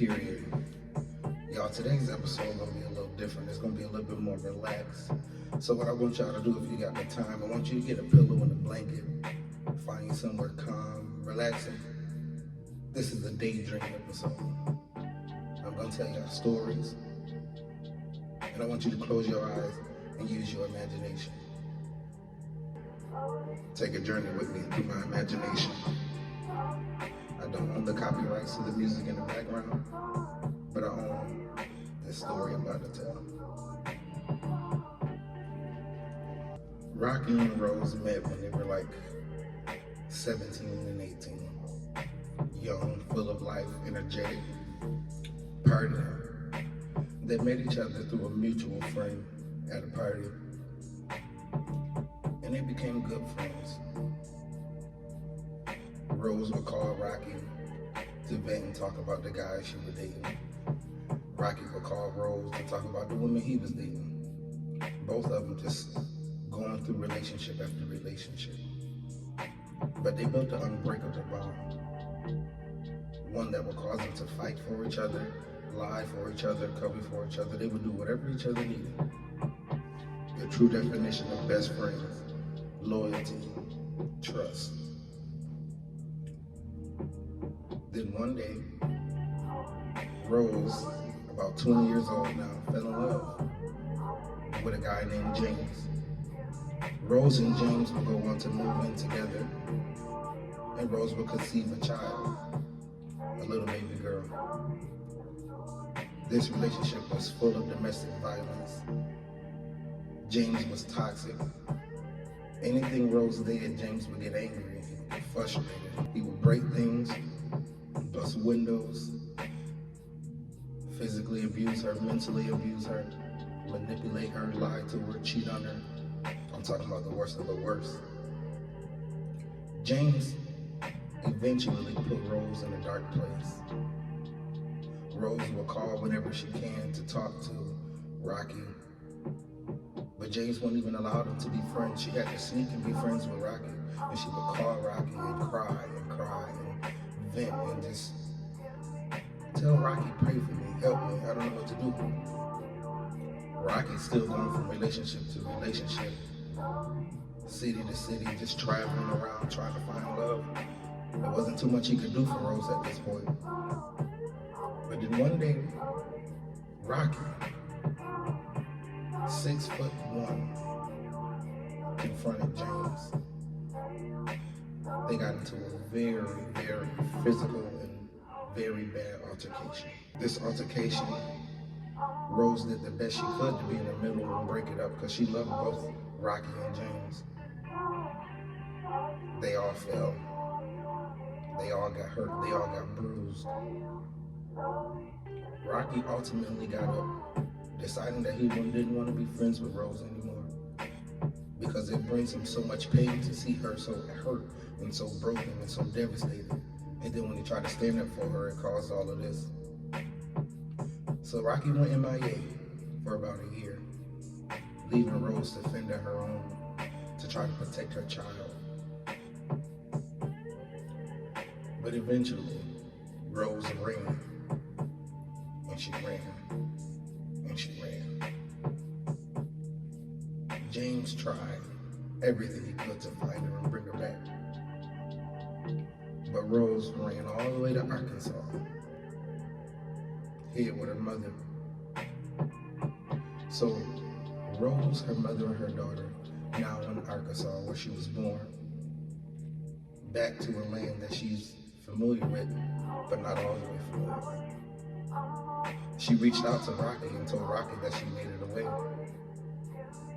keri'Aye. Y'all, today's episode gonna be a little different. It's gonna be a little bit more relaxed. So what I want y'all to do, if you got the time, I want you to get a pillow and a blanket, find you somewhere calm, relaxing. This is the daydream episode. I'm gonna tell y'all stories, and I want you to close your eyes and use your imagination. Take a journey with me through my imagination. I don't own the copyrights to the music in the background, but I own this story I'm about to tell. Rocky and Rose met when they were like 17 and 18. Young, full of life, energetic, partying. They met each other through a mutual friend at a party, and they became good friends. Rose would call Rocky to vent and talk about the guys she was dating. Rocky would call Rose to talk about the women he was dating. Both of them just going through relationship after relationship. But they built an unbreakable bond. One that would cause them to fight for each other, lie for each other, cover for each other. They would do whatever each other needed. The true definition of best friends: loyalty, trust. Then one day, Rose, about 20 years old now, fell in love with a guy named James. Rose and James would go on to move in together, and Rose would conceive a child, a little baby girl. This relationship was full of domestic violence. James was toxic. Anything Rose did, James would get angry, get frustrated. He would break things, bust windows, physically abuse her, mentally abuse her, manipulate her, lie to her, cheat on her. I'm talking about the worst of the worst. James eventually put Rose in a dark place. Rose will call whenever she can to talk to Rocky, but James wouldn't even allow them to be friends. She had to sneak and be friends with Rocky, and she would call Rocky and cry and vent and just tell Rocky, pray for me, help me, I don't know what to do. Rocky's still going from relationship to relationship, city to city, just traveling around trying to find love. There wasn't too much he could do for Rose at this point. But then one day, Rocky, 6'1", confronted James. They got into a very, very physical and very bad altercation. This altercation, Rose did the best she could to be in the middle and break it up because she loved both Rocky and James. They all fell. They all got hurt. They all got bruised. Rocky ultimately got up, deciding that he didn't want to be friends with Rose anymore because it brings him so much pain to see her so hurt and so broken and so devastated. And then when he tried to stand up for her, it caused all of this. So Rocky went MIA for about a year, leaving Rose to fend on her own to try to protect her child. But eventually, Rose ran, and she ran, and she ran. James tried everything he could to find her and bring her back. But Rose ran all the way to Arkansas, hid with her mother. So Rose, her mother, and her daughter now in Arkansas, where she was born, back to a land that she's familiar with, but not all the way familiar. She reached out to Rocky and told Rocky that she made it away.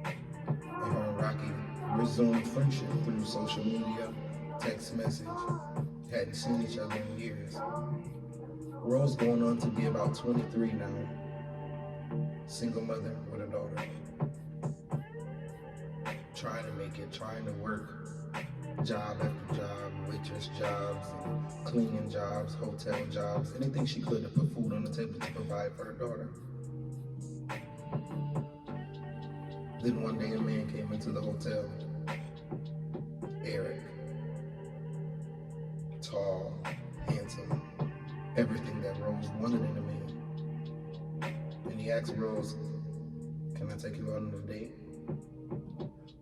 And her and Rocky resumed friendship through social media, text message, hadn't seen each other in years. Rose going on to be about 23 now, single mother with a daughter. Trying to make it, trying to work, job after job, waitress jobs, and cleaning jobs, hotel jobs, anything she could to put food on the table to provide for her daughter. Then one day a man came into the hotel, Eric, tall, handsome, everything that Rose wanted in a asked Rose, "Can I take you out on a date?"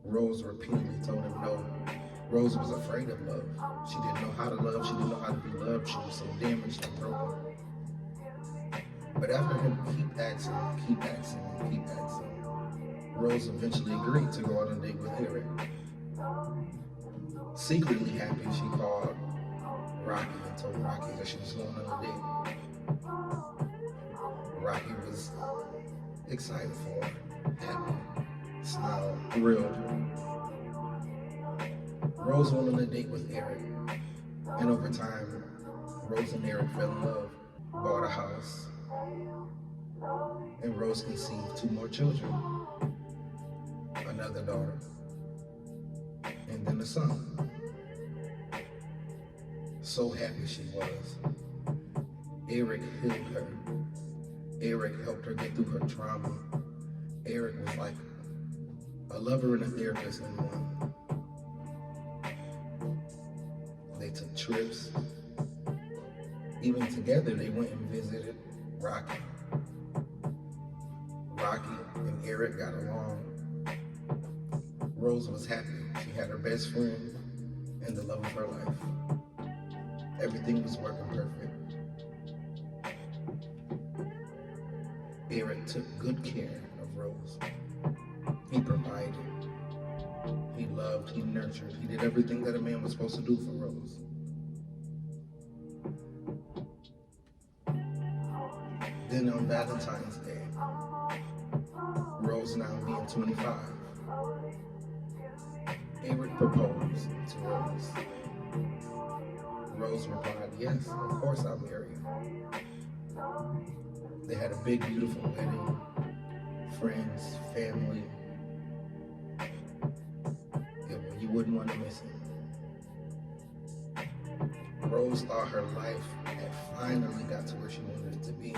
Rose repeatedly told him no. Rose was afraid of love. She didn't know how to love. She didn't know how to be loved. She was so damaged and broken. But after him keep asking, Rose eventually agreed to go out on a date with Eric. Secretly happy, she called Rocky and told Rocky that she was going on a date. Rocky was excited for her, happy, smiled, thrilled. Rose went on a date with Eric, and over time, Rose and Eric fell in love, bought a house, and Rose conceived 2 more children, another daughter, and then a son. So happy she was. Eric healed her. Eric helped her get through her trauma. Eric was like a lover and a therapist in one. They took trips. Even together, they went and visited Rocky. Rocky and Eric got along. Rose was happy. She had her best friend and the love of her life. Everything was working perfect. Eric took good care of Rose. He provided. He loved, he nurtured. He did everything that a man was supposed to do for Rose. Then on Valentine's Day, Rose now being 25, Eric proposed to Rose. Rose replied, "Yes, of course I'll marry you." They had a big, beautiful wedding. Friends, family. You wouldn't want to miss it. Rose thought her life had finally got to where she wanted it to be.